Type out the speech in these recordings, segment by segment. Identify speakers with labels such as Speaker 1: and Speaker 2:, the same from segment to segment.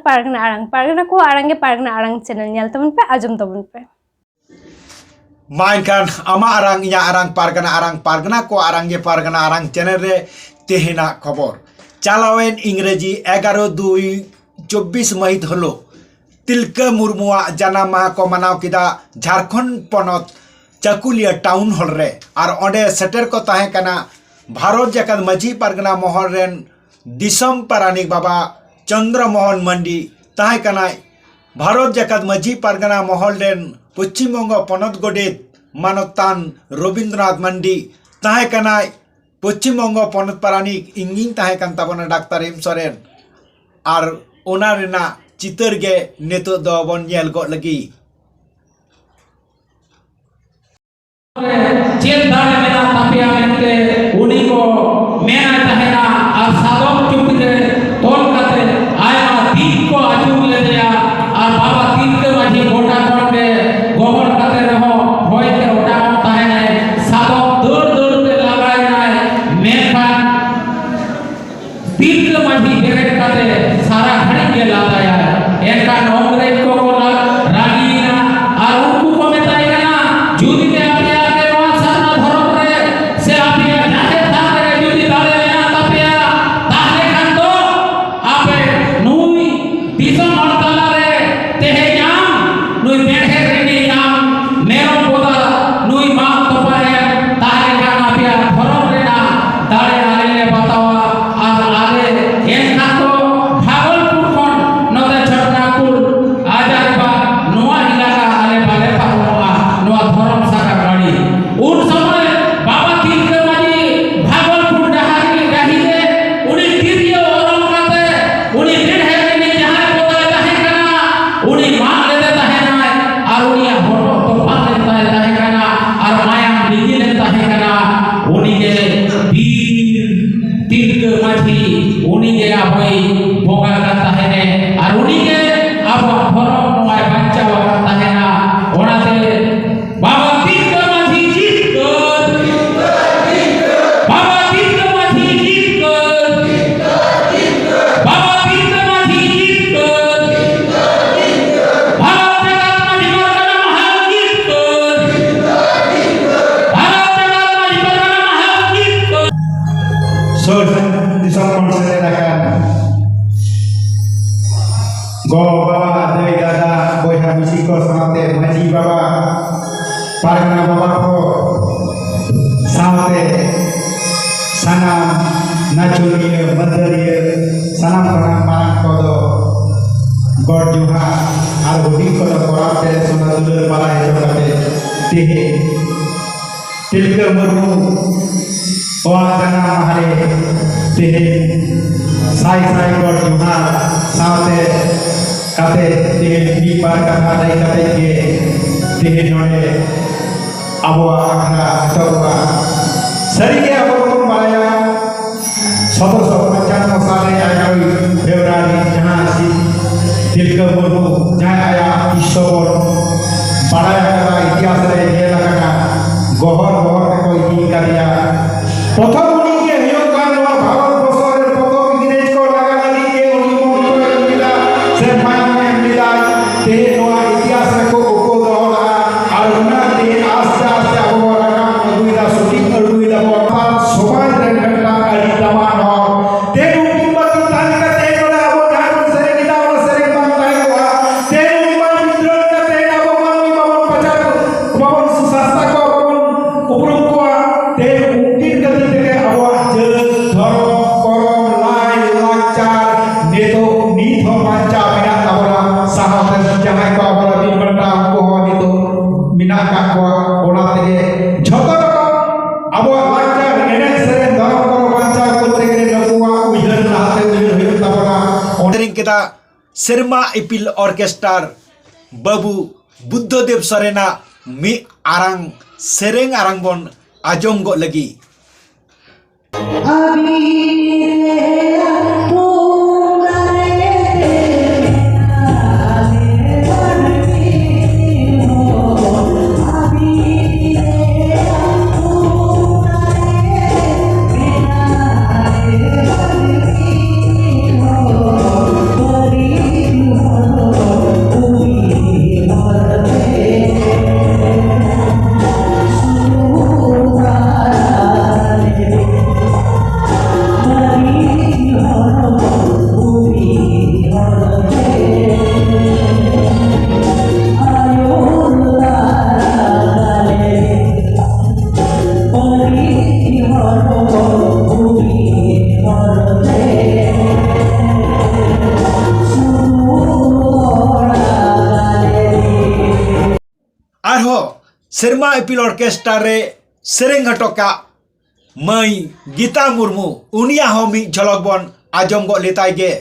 Speaker 1: पारगना को आड़ांगे पारगना आड़ांग channel nail तबन पे आजम तबन पे
Speaker 2: mainkan ama arang inya arang pargana ko arange pargana arang channel re tehena खबर चालावेन इंग्रेजी 11/2/24 महित hello Tilka मुर्मुआ जानाम माहा को मनाव किदा झारखंड पनत चाकुलिया टाउन हॉल रे और ओंडे सेटर को ताहे कना भारत जाकत माझी पारगना महल रेन दिसम पारानिक बाबा चंद्रमोहन मंडी ताहे कना भारत जाकत माझी पारगना महल रेन पश्चिम बंग पनत गोडेत मानतान रविंद्रनाथ मंडी ताहे कना पश्चिम बंग पनत पारानिक इंगिन ताहे कन ताबना डाक्टर एम सोरेन और ओना रेना चितर गे नेतो दो बन नेल गो लगी
Speaker 3: चेल दाड़े मेना तापिया मेनते उनी को मेना तहेना और सादों चुपके तोल करते आया दीप को आजूग ले दिया और बाबा तीन के माझी गोटा करके गोबर करते रहो होय के गोटा तहेने सादों दूर दूर पे लगाए ना मेखा तीन के माझी बेरेट करते सारा घड़ी के लाता यार एका नौकरी को बोला रागीना और उनको को मेताएगा ना जूदी के आगे आगे वहाँ सारा धर्म रे से आप ये जाके तारे जूदी दाले लेना तापिया ताले कंदो आपे नूई दिसम मरताला रे तेहे याम नूई बैठे रेनी याम मेरो बोदा नूई माँ तो पाए ताले कान आपिया धर्म रे ना दाले आले ले बतावा और आले एक कंदो भागलपुर कौन नौदे छटनापुर आजारी बा नोआ इलाका आले बाले पाहुआ नोआ धर्म साका गाड़ी उन समय बाबा तीन के माझी भागलपुर डहारी रहीले उनी तीरियो औरम करते उनी बेढ़े में जहां बोला है कना उनी मां लेता है ना और उनी फोटो तो पास लेता है कना और माया लीजी लेता है कना उनी के वीर तीन के माझी उनी के होई भोगा करता है ने और उनी के अब धर्म नोआ बच्चा करता है ना ओना से बाबा तीन के माझी जीत कर बाबा तीन के माझी जीत कर बाबा तीन के माझी जीत कर भारत जगत माझी पारगना महल जीत कर भारत जगत माझी पारगना महल जीत कर
Speaker 2: सोर दिसम मनसे राखान गो बाबा दई दादा बोया मिसी को साथे माझी बाबा पारगना बाबा को साथे सनाम नाचुरिए मदरिए सनाम करना मारन को दो गॉड जुहा और हुडी को दो कोराते सोना दुलर माला है जोड़ते तेहे तिलका मुर्मू ओआगना हरे तेहे साई साई गॉड जुहा साथे काते तेहे मी पार कथा दई काते के तेहे नोने अबो आखरा तोवा सरी के अबो माया 1755 साले आयावी फेब्रुआरी जहां सी तिलका मुर्मू जहां आया ईश्वर बड़ा करा इतिहास रे ये लगा गोहर गोहर को इति करिया प्रथम उनी के हयो कान भारत बसर प्रथम इंग्रेज को लगा लगी के उनी को मिला से माय में मिला ते नोआ इतिहास को को दोला और उना ते आस्ते आस्ते अबो लगा दुईदा शुटिंग दुईदा पठान समाज रे घटना अड़ी तमान हो ते उम्मती तान का ते नोला अबो झारखंड से किदा और से बन ताई हुआ ते उम्मत विद्रोह का ते अबो मन बाबन पचार बाबन सुशास्ता को बाबन उपरुम को ते उम्मीद गति ते अबो जल धर्म करम लाई लाचार नेतो नीत हो बांचा बिना ताबरा साहब जहां को अबो दिन बंटा को हो नेतो बिना का को ओना ते झतो रकम अबो लाचार एने से धर्म करो बांचा करते के नकुआ उजर नाते उजर हो ताबरा ओडरिंग केदा शर्मा इपिल ऑर्केस्ट्रा बाबू बुद्धदेव सरेना मी आरंग सेरेंग आरंग बन आजम गो लगी
Speaker 4: Hari
Speaker 2: arho Serma Ipil Orkestra re sering hatoka Mai Gita Murmu unia homi jolok bon ajom gok letai ge.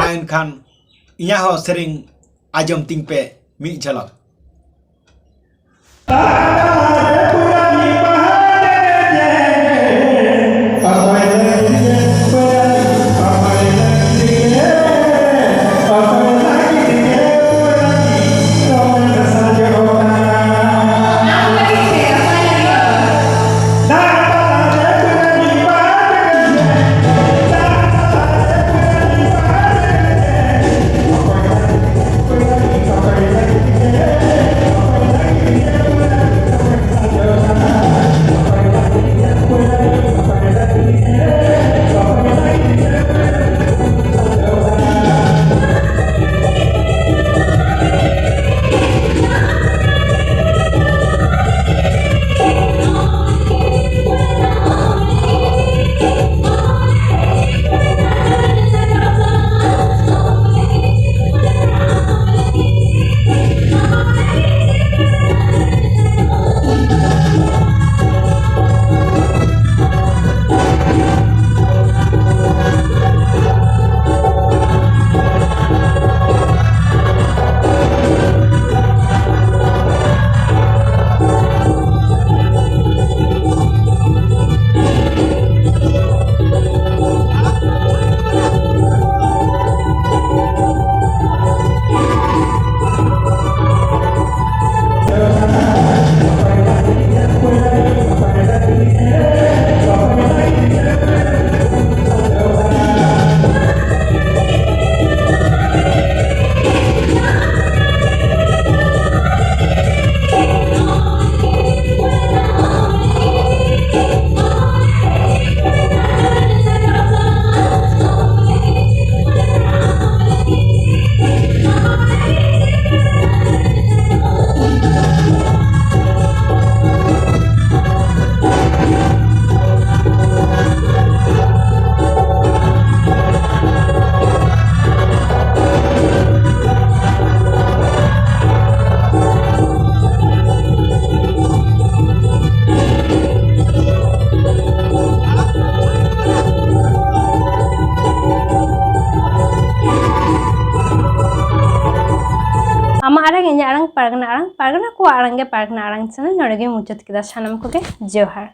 Speaker 2: Mainkan inya ho sering ajom tingpe mi jalak.
Speaker 1: Ama arang inya arang pargana ko arang ge pargana arang channel nore ge muchat kida sanam ko ge johar.